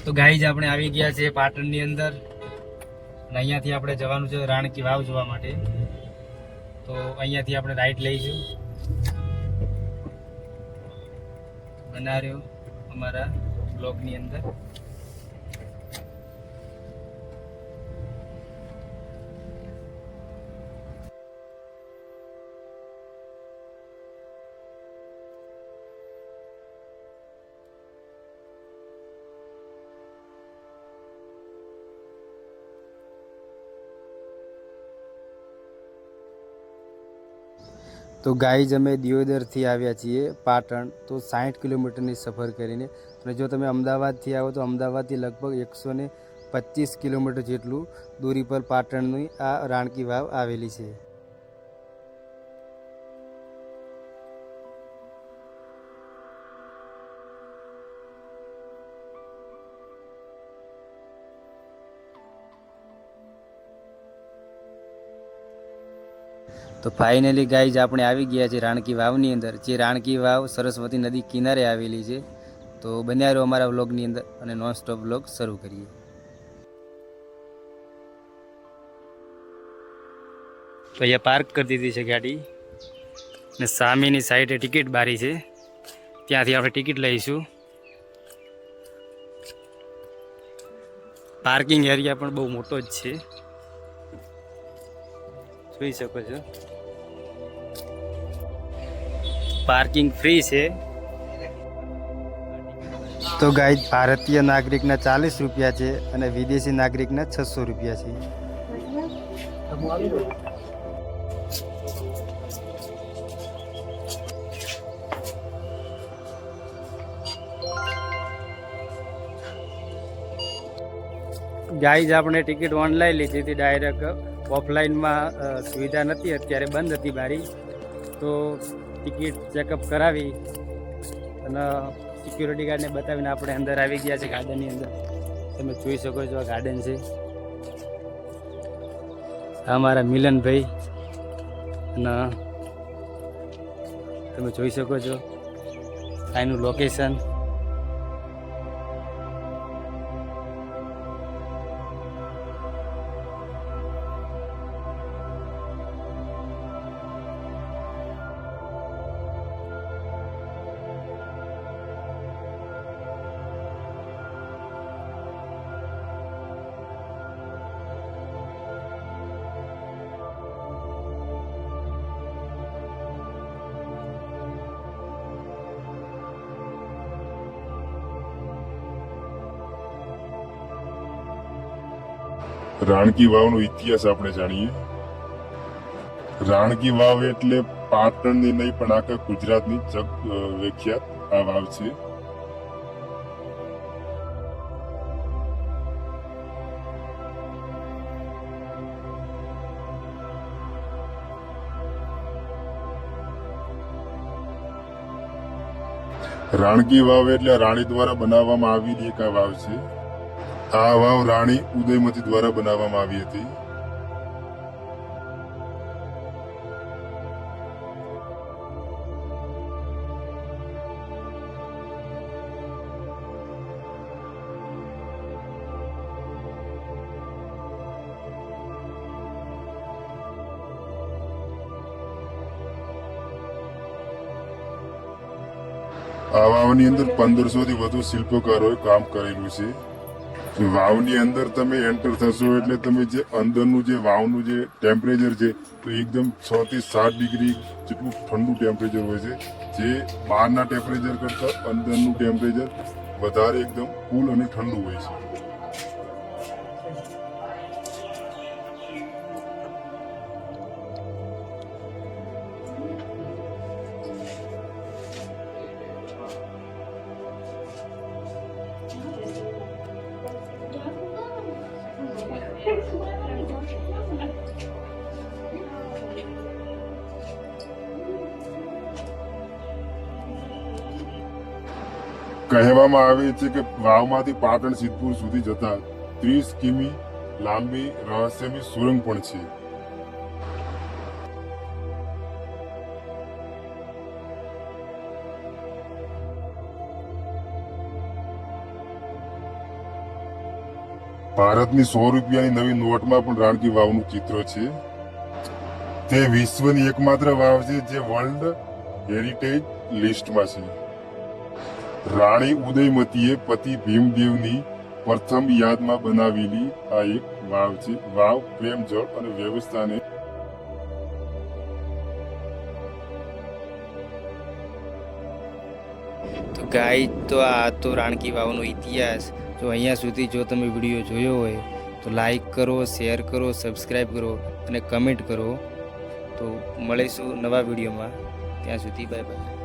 તો ગાઈઝ આપણે આવી ગયા છે પાટણની અંદર અને અહીંયાથી આપણે જવાનું છે રાણકી વાવ જોવા માટે. તો અહીંયાથી આપણે રાઈટ લઈશું. બનાર્યો અમારા બ્લોગની અંદર. તો ગાઈઝ અમે દિયોદરથી આવ્યા છીએ પાટણ. તો 60 કિલોમીટરની સફર કરીને. અને જો તમે અમદાવાદથી આવો તો અમદાવાદથી લગભગ 125 કિલોમીટર જેટલું દૂરી પર પાટણની આ રાણકી વાવ આવેલી છે. તો ફાઇનલી ગાઈઝ આપણે આવી ગયા છે રાણકી વાવની અંદર. જે રાણકી વાવ સરસ્વતી નદી કિનારે આવેલી છે. તો બન્યા રહો અમારા વ્લોગની અંદર અને નોન સ્ટોપ વ્લોગ શરૂ કરીએ. તો અહીંયા પાર્ક કરી દીધી છે ગાડી ને સામેની સાઈડે ટિકિટ બારી છે, ત્યાંથી આપણે ટિકિટ લઈશું. પાર્કિંગ એરિયા પણ બહુ મોટો જ છે, જોઈ શકો છો. પાર્કિંગ ફ્રી છે. તો ગાઈઝ ભારતીય નાગરિકના 40 રૂપિયા છે અને વિદેશી નાગરિકના 600 રૂપિયા છે. ગાઈઝ આપણે ટિકિટ ઓનલાઈન લીધી હતી, ડાયરેક્ટ ઓફલાઈનમાં સુવિધા નથી, અત્યારે બંધ હતી બારી. તો ટિકિટ ચેકઅપ કરાવી અને સિક્યુરિટી ગાર્ડને બતાવીને આપણે અંદર આવી ગયા છે ગાર્ડનની અંદર. તમે જોઈ શકો છો આ ગાર્ડન છે. અમારા મિલનભાઈ અને તમે જોઈ શકો છો આનું લોકેશન. રાણકી વાવનો ઇતિહાસ આપણે જાણીએ. રાણકી વાવ એટલે પાટણની નહીં પણ આખા ગુજરાતની વિખ્યાત આ વાવ છે. રાણકી વાવ એટલે રાણી દ્વારા બનાવવામાં આવેલી એક આ વાવ છે. આ વાવ રાણી ઉદયમતી દ્વારા બનાવવામાં આવી હતી. આ વાવની અંદર 1500 થી વધુ શિલ્પકારોએ કામ કરેલું છે. વાવની અંદર તમે એન્ટર થશો એટલે તમે જે અંદરનું જે વાવનું જે ટેમ્પરેચર છે તો એકદમ 6 થી 7 ડિગ્રી જેટલું ઠંડુ ટેમ્પરેચર હોય છે. જે બહારના ટેમ્પરેચર કરતા અંદરનું ટેમ્પરેચર વધારે એકદમ કુલ અને ઠંડુ હોય છે. કહેવામાં આવે છે કે વાવમાંથી પાટણ સિદ્ધપુર સુધી જતા 30 કિમી લાંબી રહસ્યમય સુરંગ પણ છે. ભારતની 100 રૂપિયાની નવી નોટમાં પણ રાણકી વાવનું ચિત્ર છે. તે વિશ્વની એકમાત્ર વાવ છે જે વર્લ્ડ હેરિટેજ લિસ્ટમાં છે. રાણી ઉદયમતીએ પતિ ભીમદેવની પ્રથમ યાદમાં બનાવેલી આ એક વાવ છે. વાવ પ્રેમ, જળ અને વ્યવસ્થાને તો ગાઈ તો આ તો રાણકી વાવનો ઇતિહાસ. જો અહીંયા સુધી જો તમે વિડીયો જોયો હોય તો લાઈક કરો, શેર કરો, સબસ્ક્રાઈબ કરો અને કમેન્ટ કરો. તો મળીશું નવા વિડીયોમાં. ત્યાં સુધી બાય બાય.